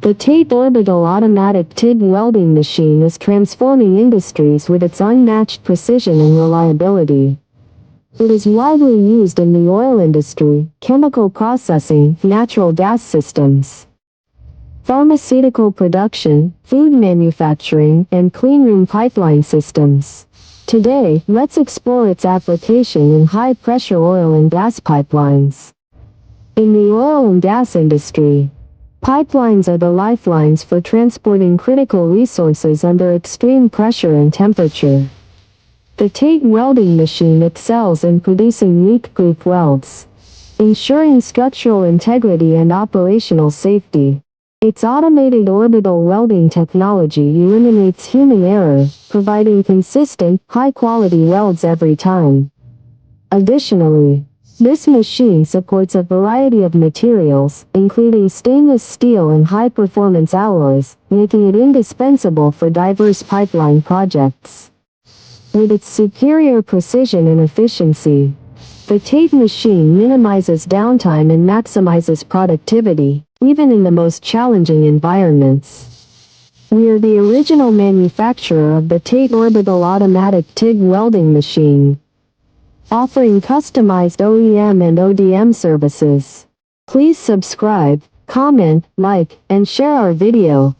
The TATE Orbital Automatic TIG Welding Machine is transforming industries with its unmatched precision and reliability. It is widely used in the oil industry, chemical processing, natural gas systems, pharmaceutical production, food manufacturing, and cleanroom pipeline systems. Today, let's explore its application in high-pressure oil and gas pipelines. In the oil and gas industry, pipelines are the lifelines for transporting critical resources under extreme pressure and temperature. The TATE welding machine excels in producing leak-proof welds, ensuring structural integrity and operational safety. Its automated orbital welding technology eliminates human error, providing consistent, high-quality welds every time. Additionally, this machine supports a variety of materials, including stainless steel and high-performance alloys, making it indispensable for diverse pipeline projects. With its superior precision and efficiency, the TATE machine minimizes downtime and maximizes productivity, even in the most challenging environments. We are the original manufacturer of the TATE Orbital Automatic TIG Welding Machine, offering customized OEM and ODM services. Please subscribe, comment, like, and share our video.